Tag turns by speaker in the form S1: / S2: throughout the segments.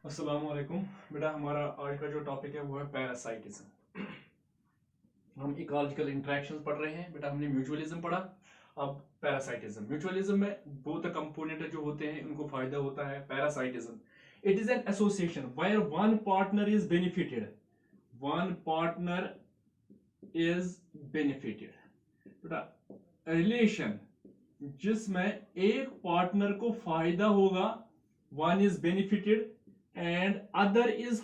S1: अस्सलाम वालेकुम बेटा। हमारा आज का जो टॉपिक है वो है पैरासाइटिज्म। हम इकोलॉजिकल इंटरेक्शंस पढ़ रहे हैं बेटा। हमने म्यूचुअलिज्म पढ़ा, अब पैरासाइटिज्म। म्यूचुअलिज्म में बोथ कंपोनेंट जो होते हैं उनको फायदा होता है। Parasitism it is an association where one partner is benefited, one partner is benefited बेटा। रिलेशन जिसमें एक पार्टनर को फायदा होगा, one is benefited and other is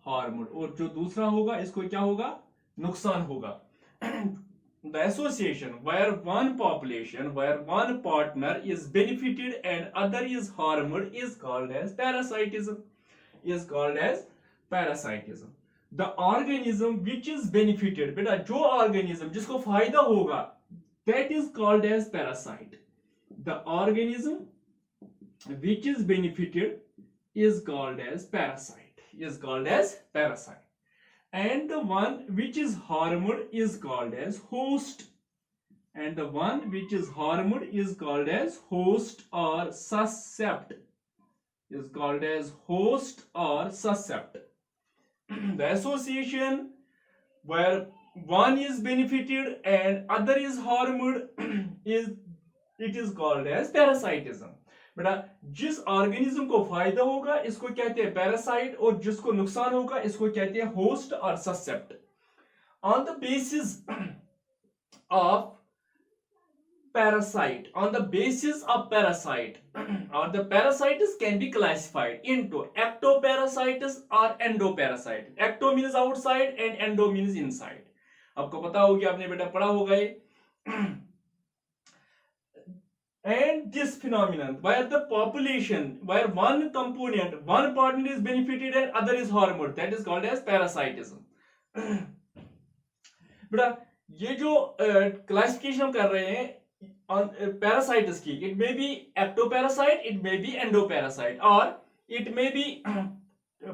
S1: harmed, और जो दूसरा होगा इसको क्या होगा, नुकसान होगा। The association where one population where one partner is benefited and other is harmed is called as parasitism, the organism which is benefited बेटा, जो ऑर्गेनिज्म जिसको फायदा होगा, that is called as parasite. The organism which is benefited is called as parasite, and the one which is harmed is called as host, or suscept, the association where one is benefited and other is harmed is called as parasitism बेटा। जिस organism को फायदा होगा इसको कहते हैं parasite, और जिसको नुकसान होगा इसको कहते हैं होस्ट और suscept. On the basis of parasite, or the parasites can be classified into ectoparasites or endoparasite. Ecto means outside and endo means inside. आपको पता होगा, आपने बेटा पढ़ा होगा ये। And this phenomenon where the population, where one partner is benefited and other is harmed, that is called as parasitism. बेटा ये जो क्लासिफिकेशन हम कर रहे हैं पैरासाइट्स की, it may be ectoparasite, it may be endoparasite, or it may be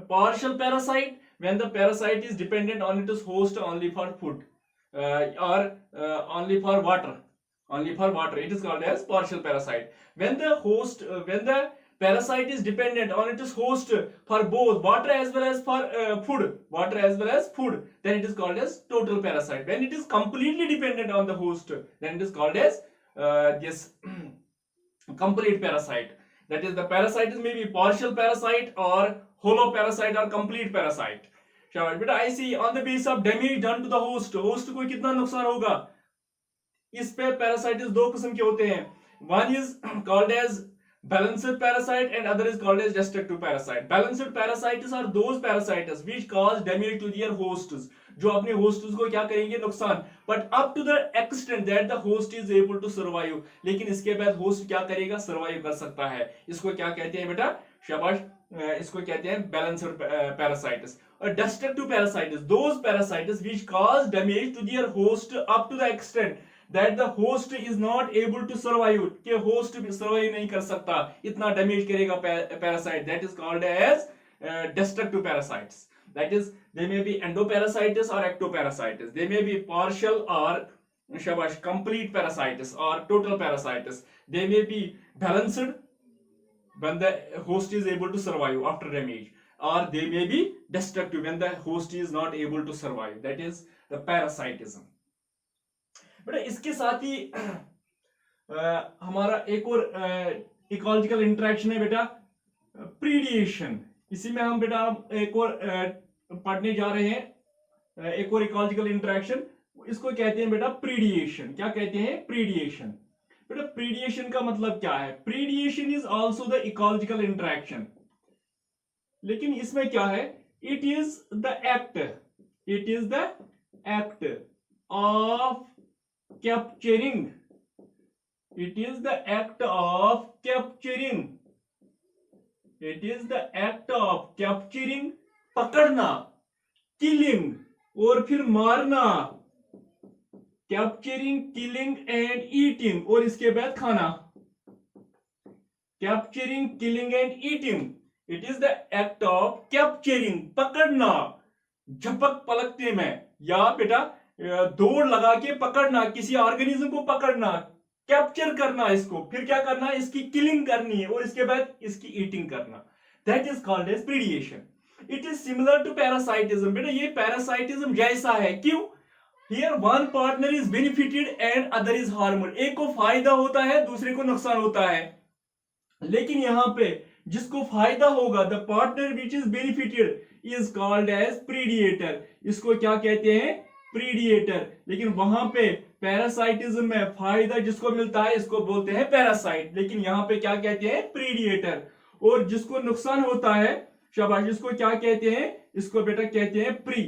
S1: partial parasite when the parasite is dependent on its host only for food, or only for water. It is called as partial parasite. When the parasite is dependent on its host for both water as well as for food, then it is called as total parasite. When it is completely dependent on the host, then it is called as this complete parasite. That is, the parasite is maybe partial parasite or hollow parasite or complete parasite. शाबाश बेटा। I see on the basis of damage done to the host को कितना नुकसान होगा, इस पे पैरासाइटिस दो किस्म के होते हैं। One is called as balanced parasite and other is called as destructive parasite. Balanced parasites are those parasites which cause damage to their hosts, जो अपने होस्ट्स को क्या करेंगे, नुकसान, but up to the extent that the host is able to survive. लेकिन इसके बाद host क्या करेगा, सर्वाइव कर सकता है। इसको क्या कहते हैं बेटा, शाबाश, इसको कहते हैं बैलेंस्ड पैरासाइट्स। और destructive parasites those parasites which cause damage to their host up to the extent that the host is not able to survive, कि host survive नहीं कर सकता, इतना डैमेज करेगा parasite, that is called as destructive parasites. That is, they may be endoparasites or ectoparasites, they may be partial or shabash complete parasites or total parasites, they may be balanced when the host is able to survive after damage, or they may be destructive when the host is not able to survive, that is the parasitism बेटा। इसके साथ ही हमारा एक और ecological interaction है बेटा, प्रीडिएशन। इसी में हम बेटा एक और पढ़ने जा रहे हैं, एक और इकोलॉजिकल इंटरेक्शन, इसको कहते हैं बेटा प्रीडिएशन। क्या कहते हैं, प्रीडिएशन। बेटा प्रीडिएशन का मतलब क्या है, predation is also the ecological interaction, लेकिन इसमें क्या है, it is the act of capturing, it is the act of capturing, पकड़ना, killing और फिर मारना, capturing, killing and eating, और इसके बाद खाना, capturing, killing and eating, it is the act of capturing, पकड़ना, झपक पलकते में, या बेटा दौड़ लगा के पकड़ना, किसी ऑर्गेनिज्म को पकड़ना, कैप्चर करना इसको, फिर क्या करना, इसकी किलिंग करनी है और इसके बाद इसकी ईटिंग करना, that is called as predation. It is similar to parasitism. बेटा ये पैरासाइटिज्म जैसा है. क्यों? Here one partner is benefited and other is harmed. एक को फायदा होता है, दूसरे को नुकसान होता है. लेकिन यहां पे जिसको फायदा होगा, the partner which is benefited is called as predator. इसको क्या कहते हैं? प्रीडिएटर. लेकिन वहां पे पैरासाइटिज्म में फायदा जिसको मिलता है इसको बोलते हैं पैरासाइट. लेकिन यहां पे क्या कहते हैं? प्रीडिएटर. और जिसको नुकसान होता है, शाबाश, इसको क्या कहते हैं? इसको बेटा कहते हैं प्री.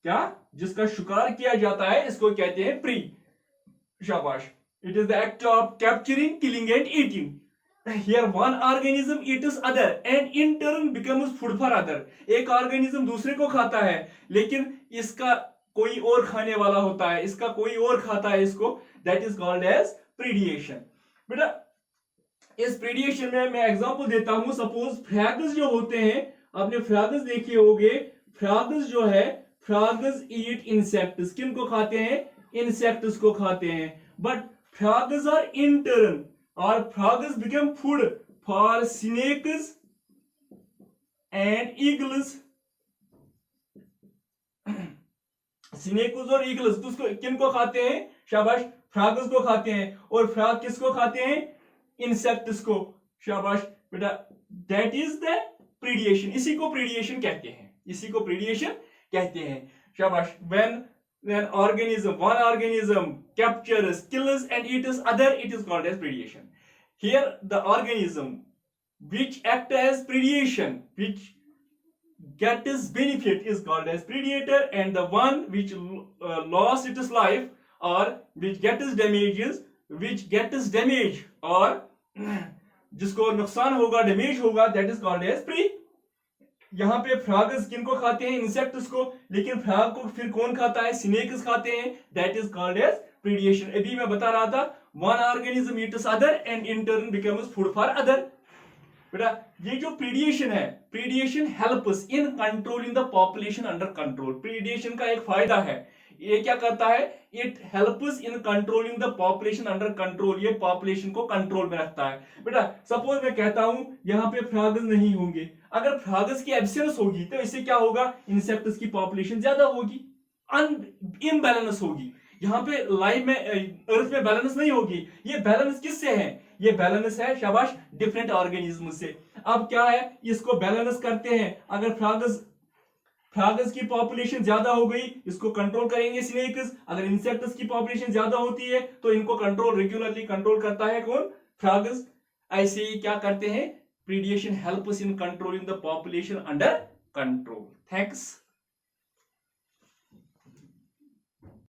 S1: क्या? जिसका शिकार किया जाता है इसको कहते हैं प्री. शाबाश. It is the act of capturing, killing and eating. Here one organism eats other and in turn becomes food for other. एक ऑर्गेनिज्म दूसरे को खाता है, लेकिन इसका कोई और खाने वाला होता है, इसका कोई और खाता है इसको. That is called as predation. बेटा इस प्रीडिएशन में मैं एग्जांपल देता हूं. सपोज फ्रॉग्स जो होते हैं, आपने फ्रॉग्स देखे होंगे. फ्रॉग्स जो है, फ्रॉग्स ईट इंसेक्ट्स. किन को खाते हैं? इंसेक्ट्स को खाते हैं. But frogs are in turn or frogs become food for snakes and eagles. Snakes और ईगल्स तो उसको किन को खाते हैं? शाबाश, फ्रॉग्स को खाते हैं. और फ्रॉग किसको खाते हैं? इंसेक्ट्स को. शाबाश बेटा, दैट इज द प्रीडिएशन. इसी को प्रीडिएशन कहते हैं. इसी को प्रीडिएशन कहते हैं. शाबाश. when one organism captures, kills and eats other, it is called as predation. Here the organism which act as predation, which gets benefit, is called as predator, and the one which lost its life or which gets damage or जिसको नुकसान होगा, damage होगा, that is called as prey. यहाँ पे frogs किनको खाते हैं? Insects को. लेकिन फ्रॉग को फिर कौन खाता है? स्नेक्स खाते हैं. That is called as predation. अभी मैं बता रहा था, one organism eats other and in turn becomes food for other. बेटा ये जो प्रीडिएशन है, predation helps in controlling the population under control. Predation का एक फायदा है, ये क्या करता है? It helps in controlling the population under control. ये पॉपुलेशन को कंट्रोल में रखता है. बेटा सपोज मैं कहता हूं यहाँ पे फ्रॉग्स नहीं होंगे. अगर फ्रॉग्स की एब्सेंस होगी तो इससे क्या होगा? इंसेक्ट्स की पॉपुलेशन ज्यादा होगी, इम्बैलेंस होगी. यहाँ पे लाइफ में, अर्थ में बैलेंस नहीं होगी. ये बैलेंस किससे है? ये बैलेंस है, शाबाश, डिफरेंट ऑर्गेनिज्म से. अब क्या है? इसको बैलेंस करते हैं. अगर फ्रॉग्स की पॉपुलेशन ज्यादा हो गई, इसको कंट्रोल करेंगे स्नेक्स. अगर इंसेक्ट्स की पॉपुलेशन ज्यादा होती है तो इनको कंट्रोल, रेगुलरली कंट्रोल करता है कौन? फ्रॉग्स. ऐसे ही क्या करते हैं? Predation helps in controlling the population under control. Thanks.